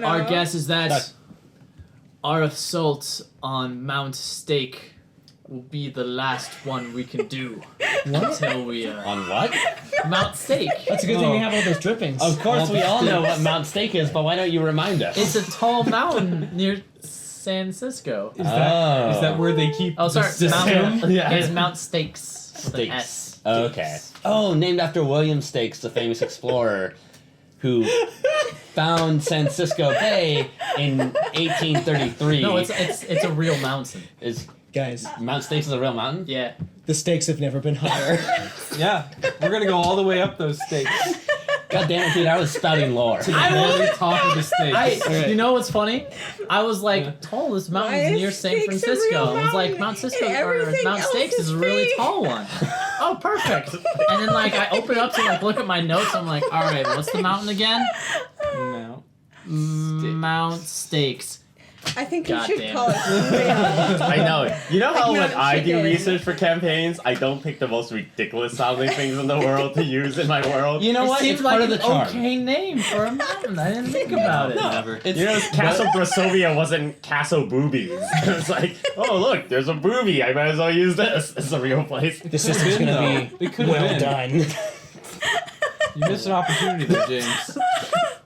no. Our guess is that our assault on Mount Stake will be the last one we can do until we On what? Mount Stake. That's a good thing we have all those drippings. Of course, we all know what Mount Stake is, but why don't you remind us? It's a tall mountain near San Francisco. Is that where they keep Oh, sorry, the system? Mount, it's Mount Stakes with an Stakes. S. Okay. Oh, named after William Stakes, the famous explorer who found San Francisco Bay in 1833. No, it's a real mountain. Guys, Mount Stakes is a real mountain? Yeah. the stakes have never been higher. Yeah, we're gonna go all the way up those stakes. God damn it, dude, I was spouting lore. I Very was. top of the stakes. You know what's funny? I was like, tallest mountain's near San Stakes a Francisco. real I was like, mountain? Mount Cisco And or everything Mount else Stakes is is a really fake. tall one. Oh, perfect. And then like I open up to like look at my notes. I'm like, all right, what's the mountain again? No. Mount Stakes. I think you God should damn call it. I know. You know how Like when not I do chicken. research for campaigns, I don't pick the most ridiculous sounding things in the world to use in my world? You know It what? seems It's like part of the an charm. okay name for a mountain. I didn't think about it. No, it's, You know, Castle Brasovia wasn't Castle Boobies. It's like, oh look, there's a booby. I might as well use this. It's a real place. The system's been, gonna be It could have well been. done. You missed an opportunity there, James.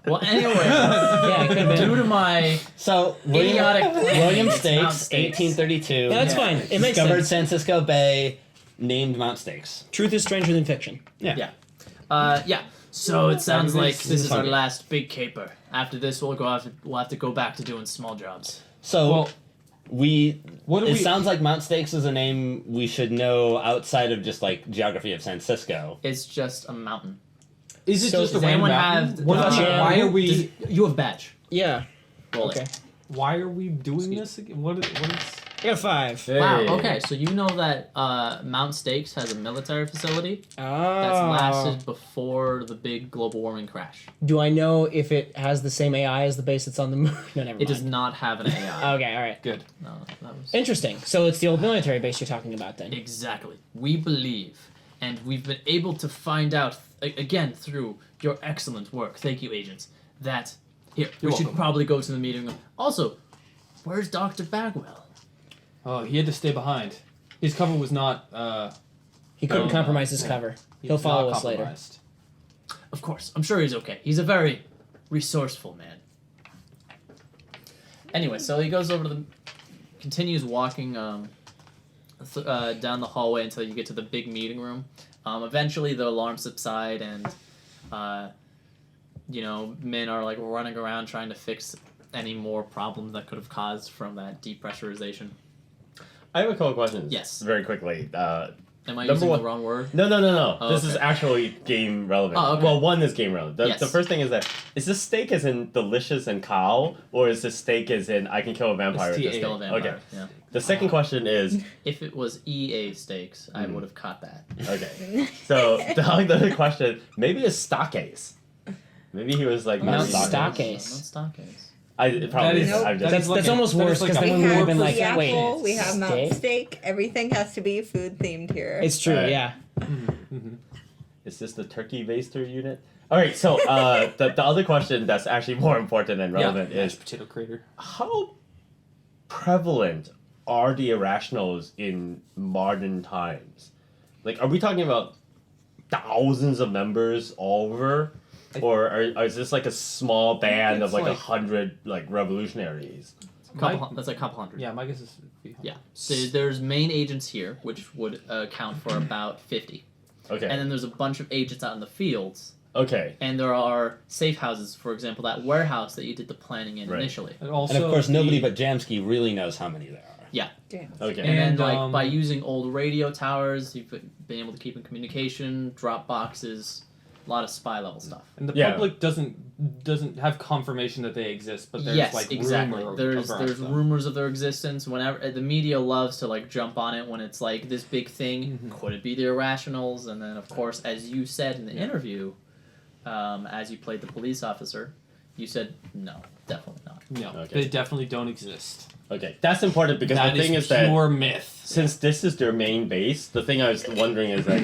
Well, anyway, Yeah, it could have been. due to my So, idiotic William It's Mount Stakes, Stakes. 1832. Yeah, that's fine. It makes discovered sense. San Francisco Bay, named Mount Stakes. Truth is stranger than fiction. Yeah. So it sounds That like is this is our funny. last big caper. After this, we'll have to go back to doing small jobs. So, Well, what do it we? sounds like Mount Stakes is a name we should know outside of just like geography of San Francisco. It's just a mountain. Is it So just a Does anyone random have? What about Why are we? Does- you have badge. Yeah. Roll Okay. it. Why are we doing this again? What is? I got 5. Wow. Okay, so you know that Mount Stakes has a military facility that's lasted before the big global warming crash. Do I know if it has the same AI as the base that's on the moon? No, never mind. It does not have an AI. Okay, all right. Good. No, that was Interesting. So it's the old military base you're talking about then. exactly. We believe, and we've been able to find out again through your excellent work. Thank you, agents. That here we should welcome. probably go to the meeting room. Also, where's Dr. Bagwell? Oh, he had to stay behind. His cover was not. He couldn't Oh, compromise his yeah. cover. He He'll was follow not us later. compromised. Of course, I'm sure he's okay. He's a very resourceful man. Anyway, so he goes over to the, continues walking down the hallway until you get to the big meeting room. Eventually, the alarms subside, and men are like running around trying to fix any more problems that could have caused from that depressurization. I have a couple questions. Yes. Very quickly. Am I Number using one- the wrong word? No. Oh, This is okay. actually game relevant. Oh, okay. Well, one is game relevant. The, Yes. the first thing is that, is this steak as in delicious and cow, or is this steak as in I can kill a vampire with this STA. steak? Kill a vampire. Okay. Yeah. The second question is, If it was EA stakes, I would have caught that. okay. So the other question, maybe a stock ace. Maybe he was like Mount not Stock ace. Ace. Not stock ace. It probably That is. is- I'm just, That's, like that's a- almost that is worse like because a- then We we would have have been like, the wait, apple, we have Mount steak? Steak. Everything has to be food themed here. It's true, Alright. yeah. is this the turkey baster unit? All right. So the other question that's actually more important and relevant is, Mashed potato crater. how prevalent are the irrationals in modern times? Like, are we talking about thousands of members all over, or is this like a small band of it's like like- 100 like revolutionaries? That's a couple hundred. Yeah, my guess is. Yeah. So there's main agents here, which would account for about 50. Okay. And then there's a bunch of agents out in the fields. Okay. And there are safe houses, for example, that warehouse that you did the planning in Right. initially. And also, And of course, the- nobody but Jamsky really knows how many there are. Damn. Okay. And then, And, by using old radio towers, you've been able to keep in communication, drop boxes, a lot of spy level stuff. And the Yeah. public doesn't have confirmation that they exist, but there's Yes, like exactly. rumor There's around there's them. rumors of their existence. Whenever the media loves to like jump on it when it's like this big thing. Mhm. Could it be the Irrationals? And then of course, as you said in the interview, as you played the police officer, you said no, definitely not. No, Okay. they definitely don't exist. Okay. That's important because That the thing is that pure myth. since this is their main base, the thing I was wondering is that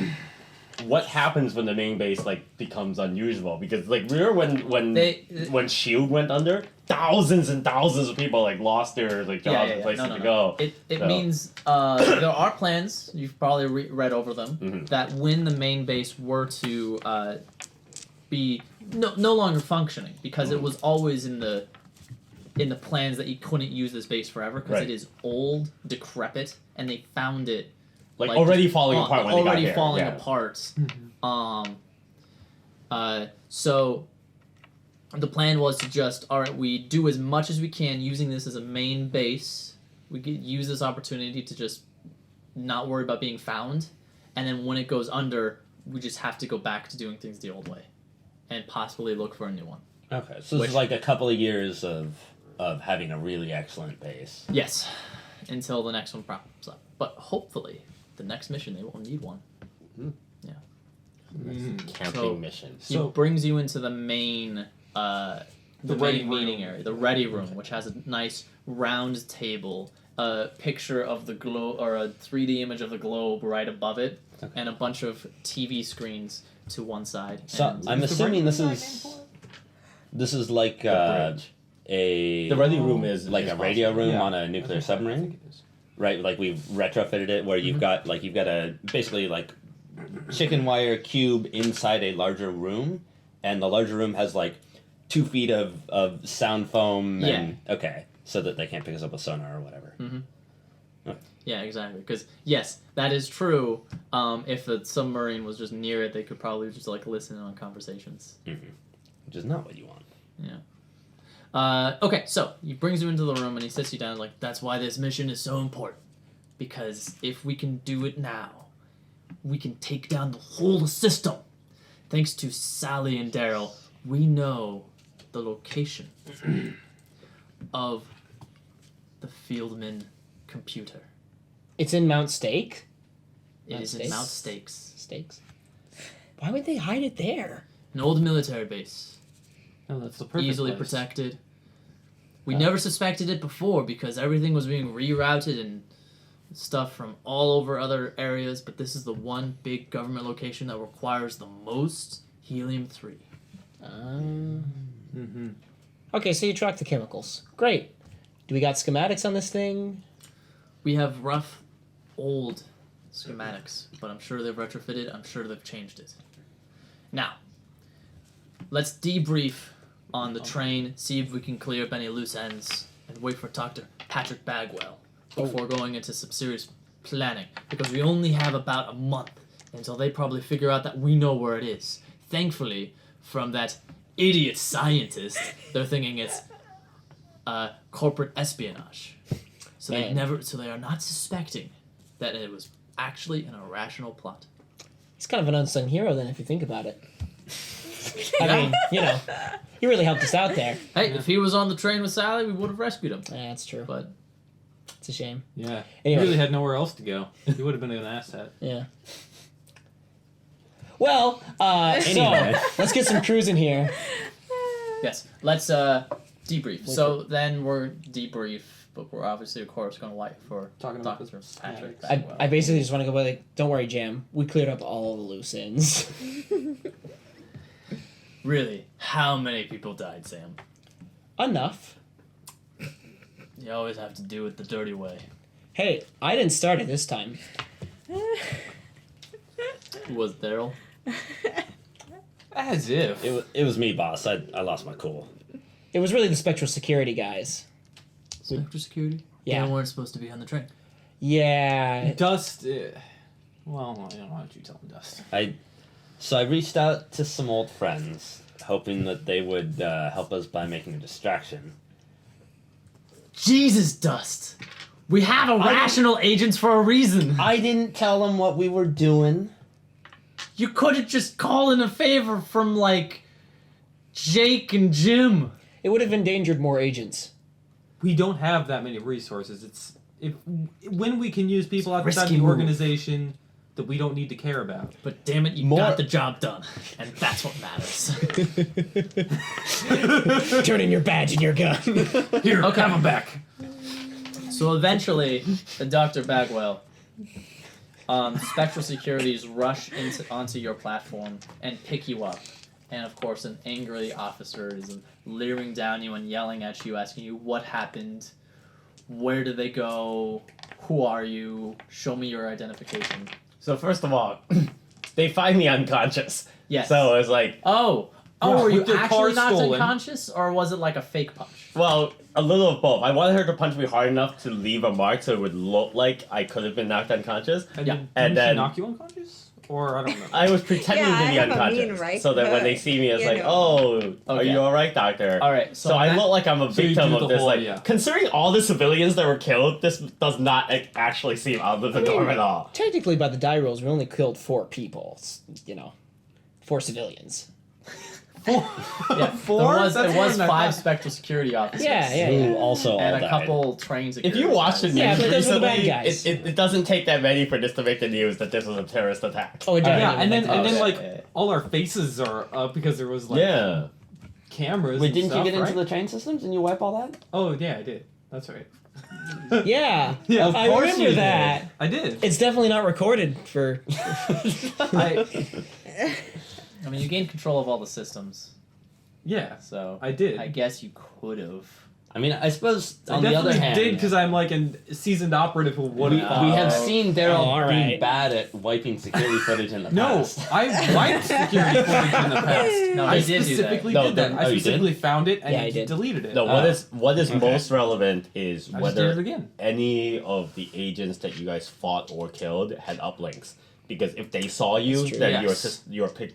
what happens when the main base like becomes unusable? Because like remember when Shield went under, thousands and thousands of people like lost their like jobs and places to go. It So- means there are plans. You've probably read over them Mhm. that when the main base were to be no longer functioning because it was always in the plans that you couldn't use this base forever because Right. it is old, decrepit, and they found it Like already falling apart when they got already here. falling Yeah. apart. So the plan was to just we do as much as we can using this as a main base. We could use this opportunity to just not worry about being found, and then when it goes under, we just have to go back to doing things the old way, and possibly look for a new one. Okay, so this is like a couple of years of having a really excellent base. Yes, until the next one pops up. But hopefully, the next mission they won't need one. Camping So- mission. He So- brings you into the main the ready main meeting room. area, the ready room, which has a nice round table, a picture of the globe or a 3D image of the globe right above it, and a bunch of TV screens to one side. So and I'm assuming this is like a The ready room is like a is radio possible. room Yeah. on a I nuclear think submarine, it is. right? Like we've retrofitted it where you've got a basically like chicken wire cube inside a larger room, and the larger room has like 2 feet of sound foam and okay, so that they can't pick us up with sonar or whatever. Yeah, exactly. Because yes, that is true. If the submarine was just near it, they could probably just like listen in on conversations. Which is not what you want. Yeah. Okay, so he brings you into the room and he sits you down like, that's why this mission is so important. Because if we can do it now, we can take down the whole system. Thanks to Sally and Daryl, we know the location of the Fieldman computer. It's in Mount Stake. It Mount is in Stakes? Mount Stakes, Stakes. Why would they hide it there? an old military base. No, that's the perfect Easily place. protected. We never suspected it before because everything was being rerouted and stuff from all over other areas, but this is the one big government location that requires the most helium-3. Mm-hmm. Okay, so you track the chemicals. Great. Do we got schematics on this thing? We have rough, old schematics, but I'm sure they've retrofitted, I'm sure they've changed it. Now, let's debrief on the train, see if we can clear up any loose ends, and wait for Dr. Patrick Bagwell before going into some serious planning, because we only have about a month until they probably figure out that we know where it is. Thankfully, from that idiot scientist, they're thinking it's corporate espionage. So they are not suspecting that it was actually an irrational plot. He's kind of an unsung hero then, if you think about it. I mean, he really helped us out there. Hey, if he was on the train with Sally, we would have rescued him. Yeah, that's true. But It's a shame. Yeah. Anyway. He really had nowhere else to go. He would have been an asset. Yeah. Well, Anyway. so let's get some cruising here. yes, let's debrief. So then we're debrief, but we're obviously, of course, going to wait for Talking about Dr. this- Patrick yeah, Bagwell. I basically just want to go by like, don't worry, Jam. We cleared up all the loose ends. Really, how many people died, Sam? Enough. You always have to do it the dirty way. Hey, I didn't start it this time. Who was it, Daryl? As if. It was me, boss. I lost my cool. It was really the spectral security guys. Spectre security? Yeah. They weren't supposed to be on the train. Yeah. Dust. Well, I don't know why don't you tell him Dust. So I reached out to some old friends, hoping that they would help us by making a distraction. Jesus, Dust! We have irrational agents for a reason! I didn't tell them what we were doing. You could have just called in a favor from, like, Jake and Jim. It would have endangered more agents. We don't have that many resources. When we can use people outside risky the move. organization that we don't need to care about. But damn it, you got the job done. And that's what matters. Turn in your badge and your gun. Here, Okay. have him back. So eventually, the Dr. Bagwell Spectral securities rush onto your platform and pick you up. And of course, an angry officer is leering down you and yelling at you, asking you what happened, where did they go, who are you, show me your identification. So first of all, they find me unconscious. Yes. So it's like, were you with their car actually knocked stolen. unconscious, or was it like a fake punch? well, a little of both. I wanted her to punch me hard enough to leave a mark so it would look like I could have been knocked unconscious. And Yeah. did And she then- knock you unconscious? Or I don't know. I was pretending Yeah, to I be have a unconscious. mean right so that when they hook, see me, it's you like, know. oh, are Okay. you alright, doctor? All right, So I look like I'm a so you victim do of the this. whole- Like, yeah. considering all the civilians that were killed, this does not actually seem out of the norm at all. Technically, by the die rolls, we only killed 4 people. 4 civilians. Yeah, Four? There That's was more than I 5 thought. spectral security officers. Who also And all a died. couple train If security you watch the guys. news Yeah, but those were the bad recently, guys. it doesn't take that many for this to make the news that this was a terrorist attack. Oh, it Yeah, definitely and then went and then okay, like yeah. all our faces are up because there was like Yeah. cameras. Wait, and didn't you stuff, get into right? the train systems and you wipe all that? Oh yeah, I did. That's right. Yeah, Yeah, Of I course remember you did. that. I did. It's definitely not recorded for. I mean, you gained control of all the systems, Yeah, so I did. I guess you could have. I mean, I suppose I on the other definitely hand, did because I'm like a seasoned operative who would we have. have Oh. seen Daryl Oh, all being right. bad at wiping security footage in the No, past. I wiped security footage in the past. No, I he did do that. specifically No, did that. the- I oh, you did? specifically found it and Yeah, I did. deleted it. No, what is okay. most relevant is I just did it whether again. any of the agents that you guys fought or killed had uplinks. Because if they saw you, That's true. then Yes.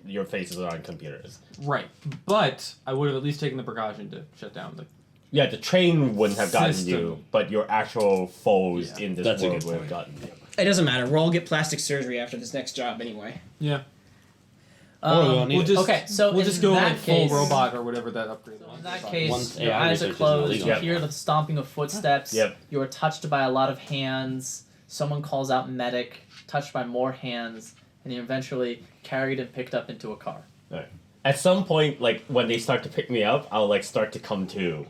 your faces are on computers. Right, but I would have at least taken the precaution to shut down the. Yeah, the train wouldn't have gotten System. you, but your actual foes Yeah. in this That's a world good would have point. gotten you. It doesn't matter. We'll all get plastic surgery after this next job anyway. Yeah, Or we won't need we'll it. just Okay, so we'll in just go that like case- full robot or whatever that upgrade was. In that Fine. case, Once your AI eyes are research is closed. illegal. You Yep. hear the stomping of footsteps. Yep. You are touched by a lot of hands. Someone calls out medic. Touched by more hands, and you're eventually carried and picked up into a car. At some point, like when they start to pick me up, I'll like start to come to.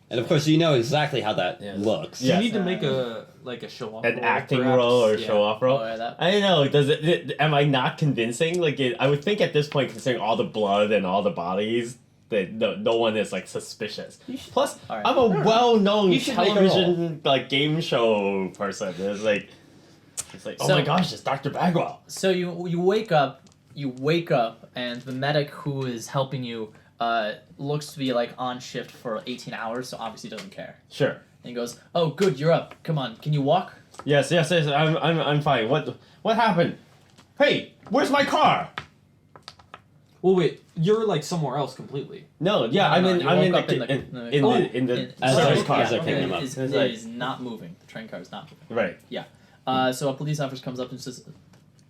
And of course, you know exactly how that Yeah. looks. Yeah. You need to make a show off. An acting role or show off role. Oh, yeah, that. I don't know. Am I not convincing? Like, I would think at this point, considering all the blood and all the bodies, that no one is like suspicious. Plus, All right. I'm a well-known You should make a television like game show person. It's like, oh So- my gosh, it's Dr. Bagwell. So you wake up, and the medic who is helping you looks to be like on shift for 18 hours, so obviously doesn't care. Sure. And he goes, "Oh, good, you're up. Come on, can you walk?" Yes. I'm fine. What happened? Hey, where's my car? Well, wait, you're like somewhere else completely. No, yeah, I'm No, in. you I'm woke in up the in the As service I- car. as I picked him up. It It's like- is not moving. The train car is not moving. Right. So a police officer comes up and says,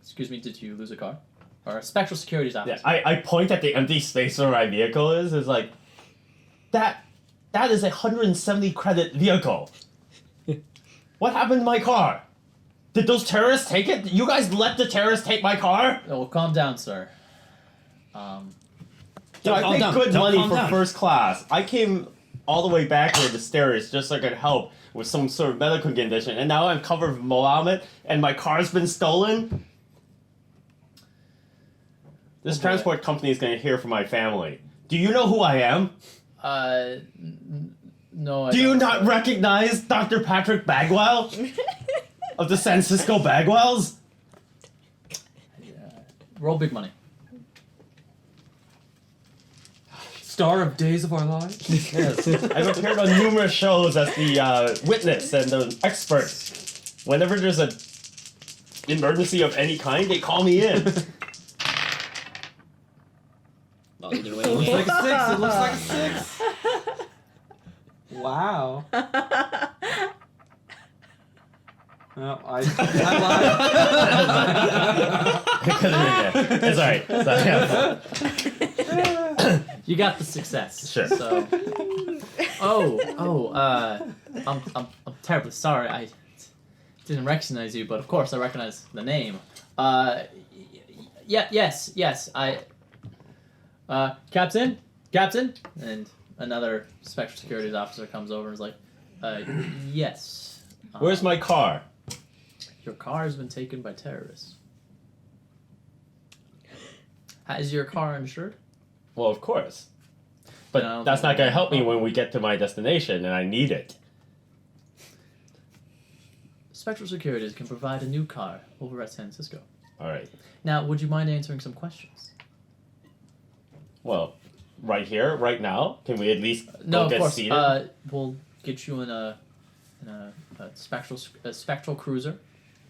"Excuse me, did you lose a car?" Or a spectral securities officer. Yeah, I point at the empty space where my vehicle is. It's like, that is a 170 credit vehicle. What happened to my car? Did those terrorists take it? You guys let the terrorists take my car? Oh, calm down, sir. So I calm paid down. good Don't money calm for down. first class. I came all the way back here to stairs just so I could help with some sort of medical condition, and now I'm covered with vomit, and my car's been stolen. This Oh, boy. transport company is going to hear from my family. Do you know who I am? No. I Do you don't, not sir. recognize Dr. Patrick Bagwell of the San Francisco Bagwells? Roll big money. Star of Days of Our Lives. Yes. I've appeared on numerous shows as the witness and the expert. Whenever there's a emergency of any kind, they call me in. Well, either way, Looks like a 6. It looks like a 6. Wow. No, I lied. It's alright. You got the success. Sure. So. I'm terribly sorry. I didn't recognize you, but of course I recognize the name. Yes. Captain, and another Spectral Securities officer comes over and is like, yes. Where's my car? Your car has been taken by terrorists. Is your car insured? Well, of course. I But don't that's think not going to I- help me when we get to my destination and I need it. Spectral Securities can provide a new car over at San Francisco. All right. Now, would you mind answering some questions? Well, right here, right now, can we at least No, go of get course. seated? We'll get you in a spectral cruiser.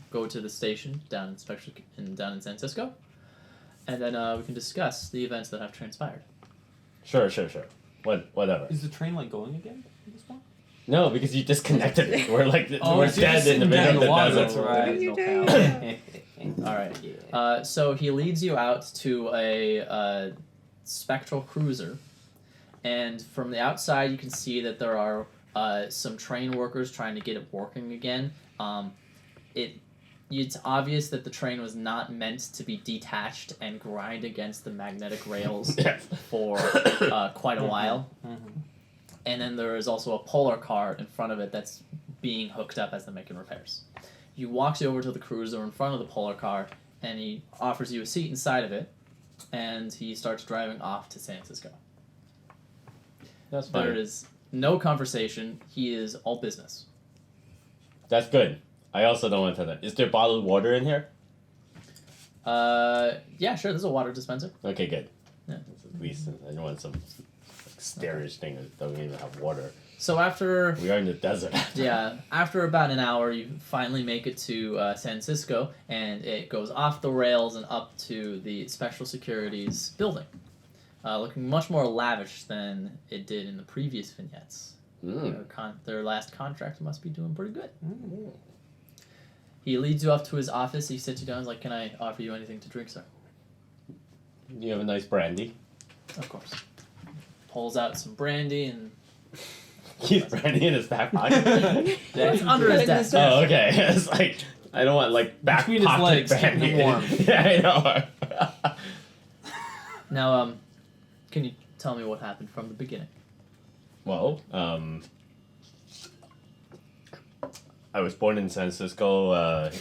Go to the station down in San Francisco, and then we can discuss the events that have transpired. Sure. Whatever. Is the train like going again at this point? No, because you disconnected it. We're like we're so you're dead just in the sitting middle down of the in the water, desert. that's right. What are you No doing? All right. Yeah. So he leads you out to a spectral cruiser, and from the outside you can see that there are some train workers trying to get it working again. It's obvious that the train was not meant to be detached and grind against the magnetic rails Yes. for quite a while. And then there is also a polar car in front of it that's being hooked up as they're making repairs. He walks you over to the cruiser in front of the polar car, and he offers you a seat inside of it, and he starts driving off to San Francisco. That's There fine. is no conversation. He is all business. That's good. I also don't want to know. Is there bottled water in here? Yeah, sure. There's a water dispenser. Okay, good. Yeah. At least I don't want some starish thing that doesn't even have water. So after We are in the desert. after about an hour, you finally make it to San Francisco, and it goes off the rails and up to the Special Securities building, looking much more lavish than it did in the previous vignettes. Their last contract must be doing pretty good. He leads you up to his office. He sits you down. He's like, "Can I offer you anything to drink, sir?" You have a nice brandy. Of course. Pulls out some brandy and Keeps brandy in his back pocket. it's under his desk. Oh, okay. It's like I don't want like back Between his pocket legs, keeping brandy. him warm. Yeah, I know. Now, can you tell me what happened from the beginning? Well, I was born in San Francisco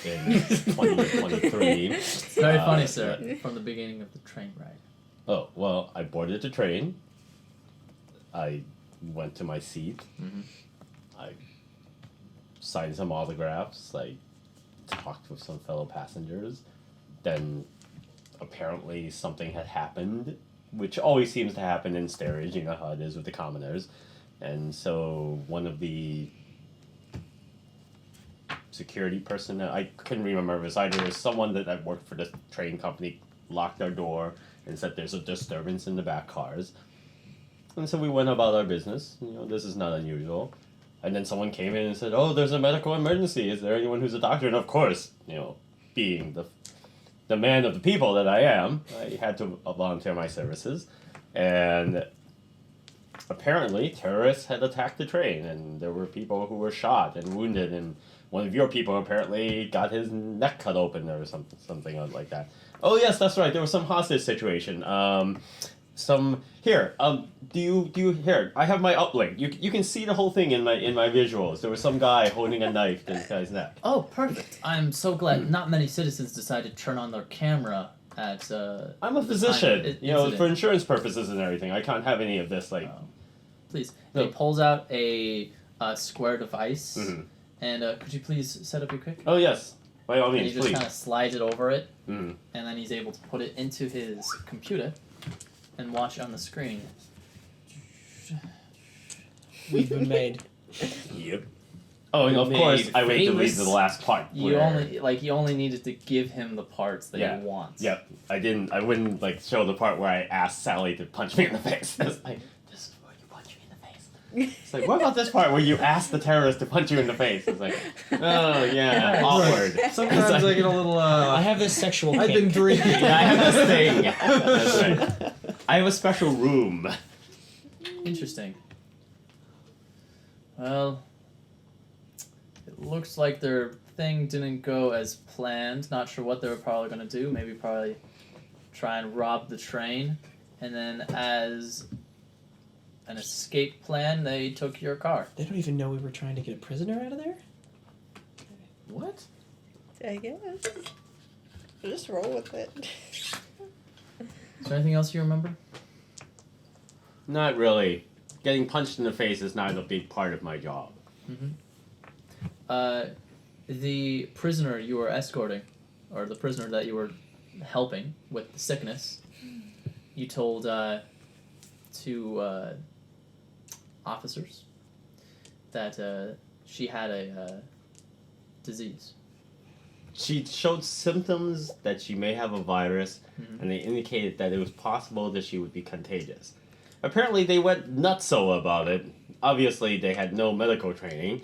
in 2023. It's very Uh, funny, sir. From the beginning of the train ride. Oh, well, I boarded the train. I went to my seat. Mhm. I signed some autographs. I talked with some fellow passengers. Then apparently something had happened, which always seems to happen in steerage. You know how it is with the commoners. And so one of the security personnel, I couldn't remember if it was either someone that I worked for the train company, locked our door and said there's a disturbance in the back cars. And so we went about our business. You know, this is not unusual. And then someone came in and said, "Oh, there's a medical emergency. Is there anyone who's a doctor?" And of course, you know, being the man of the people that I am, I had to volunteer my services. And apparently, terrorists had attacked the train, and there were people who were shot and wounded, and one of your people apparently got his neck cut open or something like that. Oh yes, that's right. There was some hostage situation. Do you here? I have my uplink. You can see the whole thing in my visuals. There was some guy holding a knife to this guy's neck. Oh, perfect. I'm so glad not many citizens decided to turn on their camera at I'm a the physician. time You know, incident. for insurance purposes and everything. I can't have any of this like. Please. No. He pulls out a square device, Mhm. and could you please set up your quick? Oh yes, by all And he means, just please. kind of slides it over it, Mhm. and then he's able to put it into his computer and watch on the screen. We've been made. Yep. Oh, and of course, I wait to read famous. the last part. You where- you only needed to give him the parts that Yeah. he wants. Yep. I wouldn't like show the part where I asked Sally to punch me in the face. It's like, this is where you punch me in the face. It's like, what about this part where you ask the terrorist to punch you in the face? It's like, oh yeah, awkward. Sometimes It's like- I get a little. I have this sexual I've been kink. drinking. Yeah, I have this thing. That's right. I have a special room. Interesting. Well, it looks like their thing didn't go as planned. Not sure what they were probably going to do. Maybe probably try and rob the train. And then as an escape plan, they took your car. They don't even know we were trying to get a prisoner out of there? What? I guess. Just roll with it. Is there anything else you remember? Not really. Getting punched in the face is not a big part of my job. The prisoner you were escorting, or the prisoner that you were helping with the sickness, you told two officers that she had a disease. She showed symptoms that she may have a virus, and they indicated that it was possible that she would be contagious. Apparently, they went nutso about it. Obviously, they had no medical training,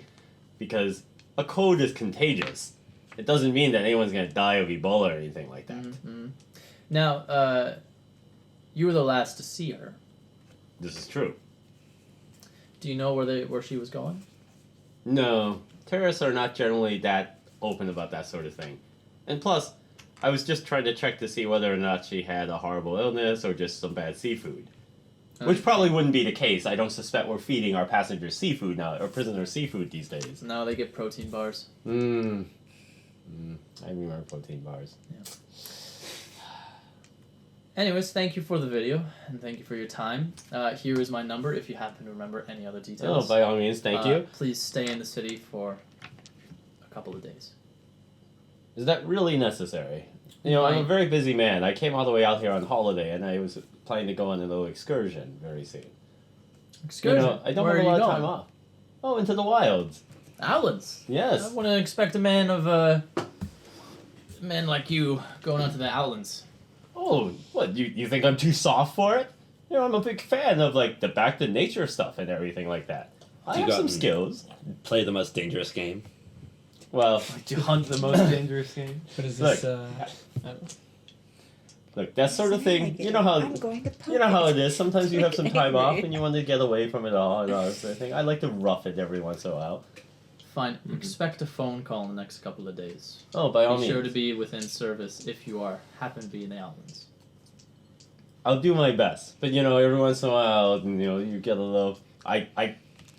because a cold is contagious. It doesn't mean that anyone's going to die of Ebola or anything like that. Now, you were the last to see her. This is true. Do you know where she was going? No, terrorists are not generally that open about that sort of thing. And plus, I was just trying to check to see whether or not she had a horrible illness or just some bad seafood. Which probably wouldn't be the case. I don't suspect we're feeding our passengers seafood now, or prisoners seafood these days. No, they get protein bars. I remember protein bars. Yeah. Anyways, thank you for the video, and thank you for your time. Here is my number if you happen to remember any other details. Oh, by all means, thank you. Please stay in the city for a couple of days. Is that really necessary? You know, I'm a very busy man. I came all the way out here on holiday, and I was planning to go on a little excursion very soon. Excursion? You know, I don't Where have a are lot you of going? time off. Oh, into the wilds. Outlands? Yes. I wouldn't expect a man like you going out to the outlands. Oh, what, you think I'm too soft for it? You know, I'm a big fan of, like, the back to nature stuff and everything like that. I have some skills. Play the most dangerous game. Well, To hunt the most dangerous game. What is Look. this? Look, that sort of thing, you know how it is. Sometimes you have some time off and you want to get away from it all and all that sort of thing. I like to rough it every once in a while. Fine. Expect a phone call in the next couple of days. Oh, by all Be means. sure to be within service if you happen to be in the outlands. I'll do my best. But, you know, every once in a while, you know, you get a little... I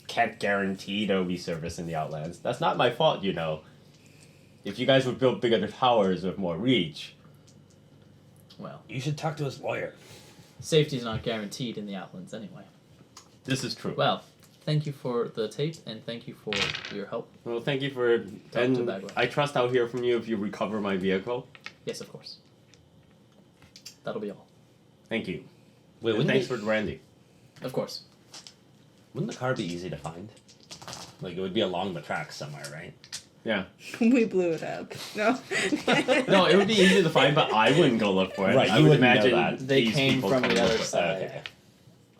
can't guarantee there will be service in the Outlands. That's not my fault, you know. If you guys would build bigger towers with more reach... Well, You should talk to his lawyer. safety's not guaranteed in the outlands anyway. This is true. Well, thank you for the tape, and thank you for your help. Well, thank you for... to And Bagwell. I trust I'll hear from you if you recover my vehicle. Yes, of course. That'll be all. Thank you. Wait, And wouldn't, thanks the, for Randy. Of course. wouldn't the car be easy to find? Like, it would be along the tracks somewhere, right? Yeah. We blew it up. No. No, it would be easy to find, but I wouldn't go look for it. Right, I you would wouldn't know imagine that. They these came people from come the look other for- side. Okay.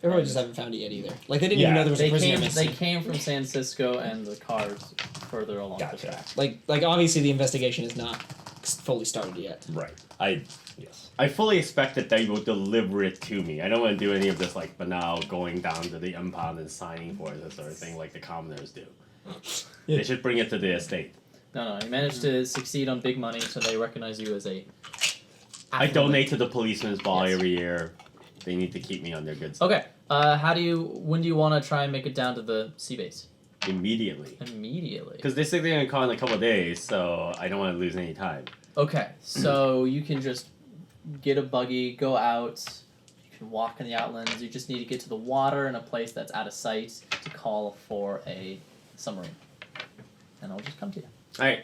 They probably just haven't found it yet either. Like they didn't Yeah. even know there was They a prisoner came. missing. They came from San Francisco, and the cars further along the Gotcha. track. Like obviously the investigation is not fully started yet. Right. Yes. I fully expect that they will deliver it to me. I don't want to do any of this like banal going down to the impound and signing for it, this sort of thing like the commoners do. Yeah. They should bring it to the estate. No, you managed to succeed on big money, so they recognize you as a. I donate to the policeman's ball Yes. every year. They need to keep me on their good side. Okay. When do you want to try and make it down to the sea base? Immediately. Immediately. Because they say they're going to call in a couple of days, so I don't want to lose any time. Okay, so you can just get a buggy, go out. You can walk in the outlands. You just need to get to the water in a place that's out of sight to call for a submarine, and I'll just come to you. Alright.